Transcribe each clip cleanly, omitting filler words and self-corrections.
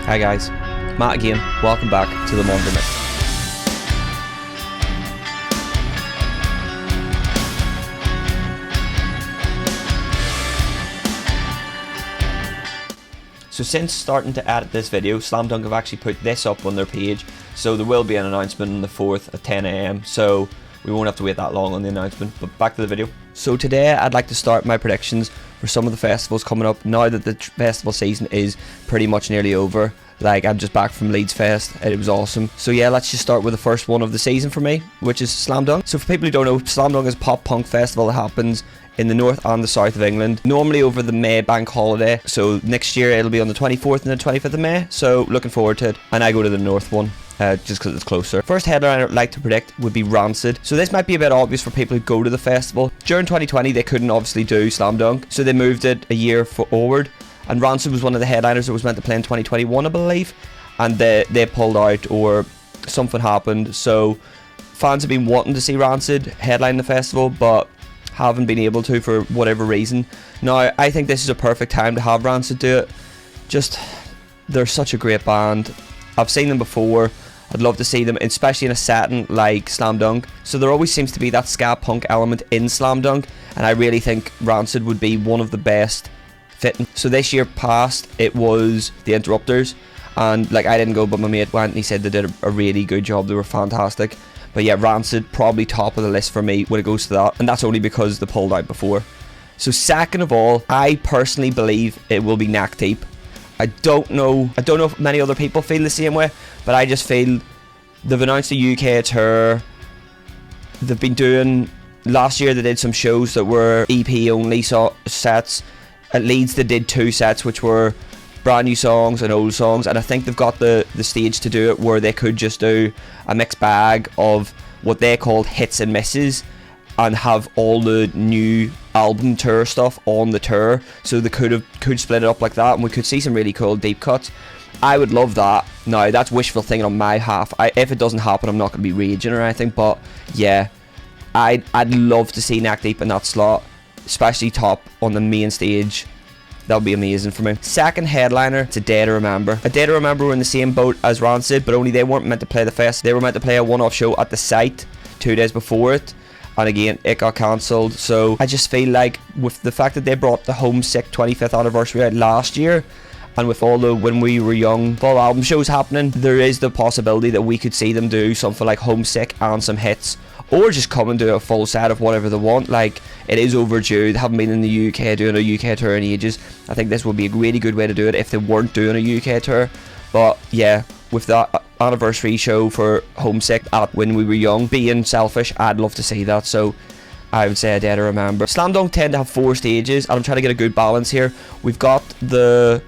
Hi guys, Matt again, welcome back to the Monger Mix. So since starting to edit this video, Slam Dunk have actually put this up on their page, so there will be an announcement on the 4th at 10 AM, so we won't have to wait that long on the announcement, but back to the video. So today I'd like to start my predictions for some of the festivals coming up now that the festival season is pretty much nearly over. Like, I'm just back from Leeds Fest, it was awesome. So yeah, let's just start with the first one of the season for me, which is Slam Dunk. So for people who don't know, Slam Dunk is a pop punk festival that happens in the north and the south of England, normally over the May bank holiday. So next year it'll be on the 24th and the 25th of May, so looking forward to it. And I go to the north one, just because it's closer. First headliner I'd like to predict would be Rancid. So this might be a bit obvious for people who go to the festival. During 2020 they couldn't obviously do Slam Dunk, so they moved it a year forward, and Rancid was one of the headliners that was meant to play in 2021, I believe, and they pulled out or something happened. So fans have been wanting to see Rancid headline the festival but haven't been able to for whatever reason. Now I think this is a perfect time to have Rancid do it. Just, they're such a great band. I've seen them before. I'd love to see them, especially in a setting like Slam Dunk. So there always seems to be that ska punk element in Slam Dunk, and I really think Rancid would be one of the best fitting. So this year past it was the Interrupters, and like, I didn't go but my mate went and he said they did a really good job. They were fantastic. But yeah, Rancid probably top of the list for me when it goes to that, and that's only because they pulled out before. So second of all, I personally believe it will be Neck Deep. I don't know if many other people feel the same way, but I just feel they've announced a UK tour. They've been doing, last year they did some shows that were EP only sets. At Leeds they did 2 sets which were brand new songs and old songs, and I think they've got the stage to do it where they could just do a mixed bag of what they called hits and misses and have all the new album tour stuff on the tour. So they could split it up like that, and we could see some really cool deep cuts. I would love that. Now that's wishful thinking on my half. If it doesn't happen, I'm not going to be raging or anything, but yeah, I'd love to see Neck Deep in that slot, especially top on the main stage. That would be amazing for me. Second headliner, it's A Day to Remember. A Day to Remember were in the same boat as Rancid, but only they weren't meant to play the fest. They were meant to play a one-off show at the site 2 days before it, and again it got cancelled. So I just feel like with the fact that they brought the Homesick 25th anniversary out last year, and with all the When We Were Young full album shows happening, there is the possibility that we could see them do something like Homesick and some hits, or just come and do a full set of whatever they want. Like, it is overdue. They haven't been in the UK doing a UK tour in ages. I think this would be a really good way to do it if they weren't doing a UK tour. But yeah, with that anniversary show for Homesick at When We Were Young being selfish, I'd love to see that. So I would say A Day to Remember. Slam Dunk tend to have 4 stages, and I'm trying to get a good balance here. We've got the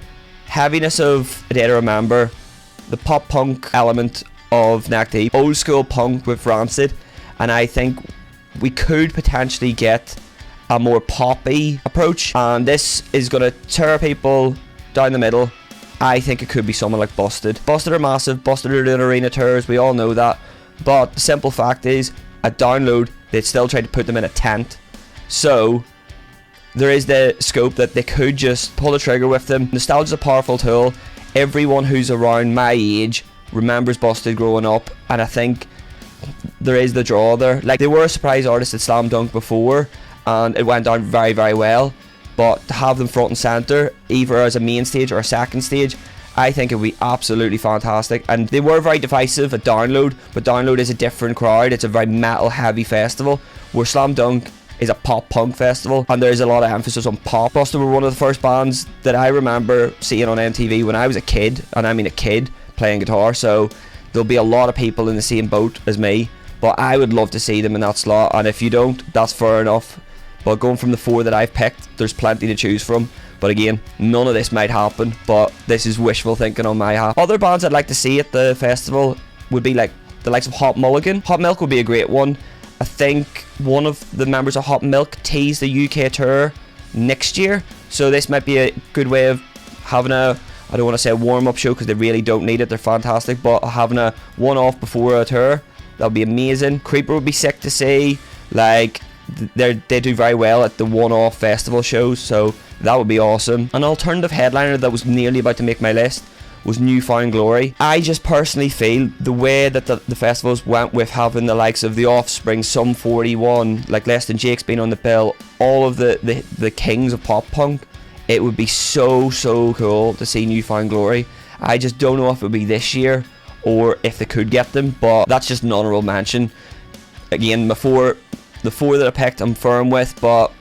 heaviness of A Day to Remember, the pop punk element of Neck Deep, old school punk with Rancid, and I think we could potentially get a more poppy approach, and this is going to tear people down the middle. I think it could be someone like Busted. Busted are massive. Busted are doing arena tours, we all know that, but the simple fact is, at Download they'd still try to put them in a tent, so there is the scope that they could just pull the trigger with them. Nostalgia's a powerful tool. Everyone who's around my age remembers Busted growing up, and I think there is the draw there. Like, they were a surprise artist at Slam Dunk before and it went down very, very well, but to have them front and centre either as a main stage or a second stage, I think it would be absolutely fantastic. And they were very divisive at Download, but Download is a different crowd. It's a very metal heavy festival, where Slam Dunk is a pop punk festival and there's a lot of emphasis on pop. Busted were one of the first bands that I remember seeing on MTV when I was a kid, and I mean a kid, playing guitar, so there'll be a lot of people in the same boat as me. But I would love to see them in that slot, and if you don't, that's fair enough. But going from the 4 that I've picked, there's plenty to choose from. But again, none of this might happen, but this is wishful thinking on my half. Other bands I'd like to see at the festival would be like the likes of Hot Mulligan. Hot Milk would be a great one. I think one of the members of Hot Milk teased the UK tour next year, so this might be a good way of having a, I don't want to say a warm-up show because they really don't need it, they're fantastic, but having a one-off before a tour, that would be amazing. Creeper would be sick to see. Like, they do very well at the one-off festival shows, so that would be awesome. An alternative headliner that was nearly about to make my list was New Found Glory. I just personally feel the way that the festivals went with having the likes of The Offspring, Sum 41, like Less Than Jake's been on the bill, all of the kings of pop punk, it would be so cool to see New Found Glory. I just don't know if it would be this year or if they could get them, but that's just an honourable mention. Again, the four that I picked I'm firm with, but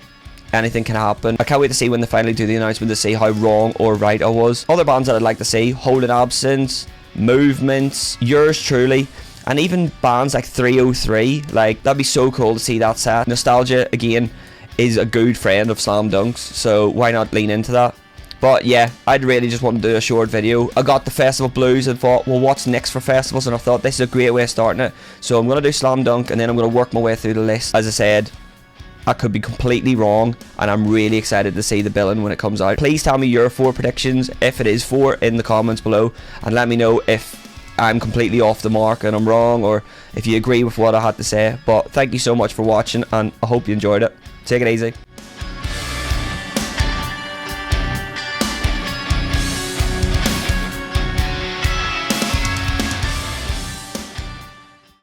anything can happen. I can't wait to see when they finally do the announcement to see how wrong or right I was. Other bands that I'd like to see: Holding Absence, Movements, Yours Truly, and even bands like 303. Like, that'd be so cool to see that set. Nostalgia, again, is a good friend of Slam Dunks, so why not lean into that? But yeah, I'd really just want to do a short video. I got the festival blues and thought, well, what's next for festivals? And I thought this is a great way of starting it. So I'm going to do Slam Dunk, and then I'm going to work my way through the list. As I said, I could be completely wrong, and I'm really excited to see the billing when it comes out. Please tell me your 4 predictions, if it is 4, in the comments below, and let me know if I'm completely off the mark and I'm wrong, or if you agree with what I had to say. But thank you so much for watching, and I hope you enjoyed it. Take it easy.